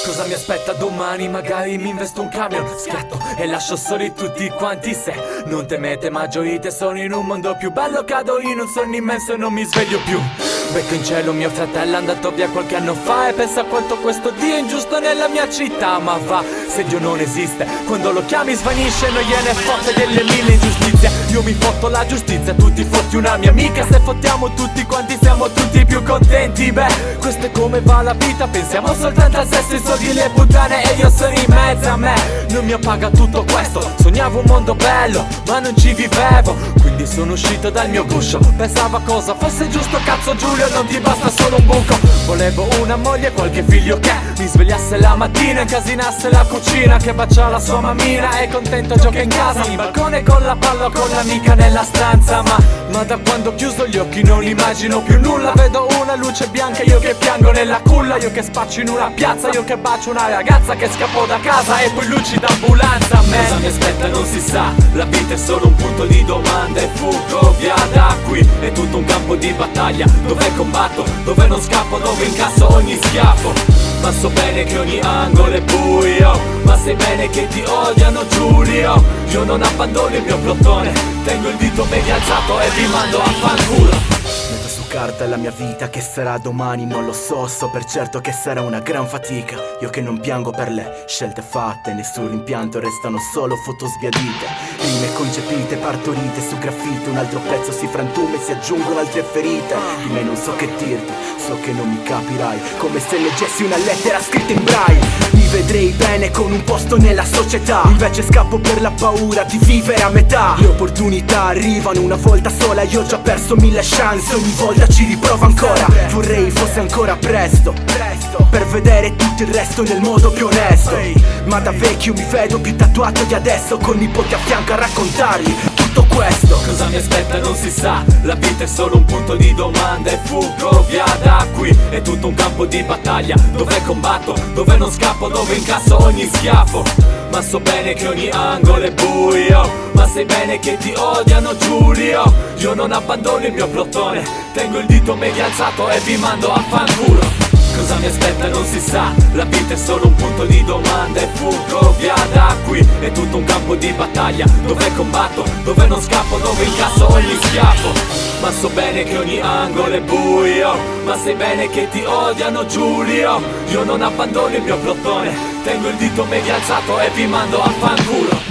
Cosa mi aspetta domani? Magari mi investo un camion, scatto e lascio soli tutti quanti. Se non temete ma gioite, sono in un mondo più bello. Cado in un sonno immenso e non mi sveglio più. Becco in cielo mio fratello, è andato via qualche anno fa, e pensa quanto questo Dio è ingiusto nella mia città. Ma va, se Dio non esiste, quando lo chiami svanisce, non gliene fotte delle mille ingiustizie. Io mi fotto la giustizia, tu ti fotti una mia amica. Se fottiamo tutti quanti siamo tutti più contenti. Beh, questo è come va la vita, pensiamo soltanto al sesso, i soldi, le puttane, e io sono in mezzo a me. Non mi appaga tutto questo, sognavo un mondo bello ma non ci vivevo, quindi sono uscito dal mio guscio. Pensavo a cosa fosse giusto, cazzo Giulio, non ti basta solo un buco. Volevo una moglie, qualche figlio che mi svegliasse la mattina, incasinasse la cucina, che bacia la sua mammina e contento gioca in casa, in balcone con la palla, con l'amica nella stanza. Ma da quando ho chiuso gli occhi non immagino più nulla. Vedo una luce bianca, io che piango nella culla, io che spaccio in una piazza, io che bacio una ragazza, che scappo da casa e poi luci d'ambulanza. Cosa mi aspetta non si sa, la vita è solo un punto di domanda, e fuggo via da qui, è tutto un campo di battaglia, dove combatto, dove non scappo, dove incasso ogni schiaffo. Ma so bene che ogni angolo è buio, ma sai bene che ti odiano Giulio. Io non abbandono il mio plotone, tengo il dito medio alzato e vi mando a fanculo. Metto su carta la mia vita, che sarà domani non lo so. So per certo che sarà una gran fatica. Io che non piango per le scelte fatte, nessun rimpianto, restano solo foto sbiadite. Rime concepite, partorite su graffite, un altro pezzo si frantuma e si aggiungono altre ferite. Di me non so che dirti, so che non mi capirai, come se leggessi una lettera scritta in braille. Mi vedrei bene con un posto nella società, invece scappo per la paura di vivere a metà. Le opportunità arrivano una volta sola, io ho già perso 1000 chance, ogni volta ci riprovo ancora. Vorrei fosse ancora presto per vedere tutto il resto nel modo più onesto. Ma da vecchio mi vedo più tatuato di adesso, con nipoti a fianco a raccontargli tutto questo. Cosa mi aspetta non si sa, la vita è solo un punto di domanda, e fuggo via da qui, è tutto un campo di battaglia, dove combatto, dove non scappo, dove incasso ogni schiaffo. Ma so bene che ogni angolo è buio, ma sai bene che ti odiano Giulio. Io non abbandono il mio plotone, tengo il dito medio alzato e vi mando a fanculo. Cosa mi aspetta non si sa, la vita è solo un punto di domanda, e fuggo via da qui, è tutto un campo di battaglia, dove combatto, dove non scappo, dove incasso ogni schiaffo. Ma so bene che ogni angolo è buio, ma sai bene che ti odiano Giulio. Io non abbandono il mio plotone, tengo il dito medio alzato e vi mando a fanculo.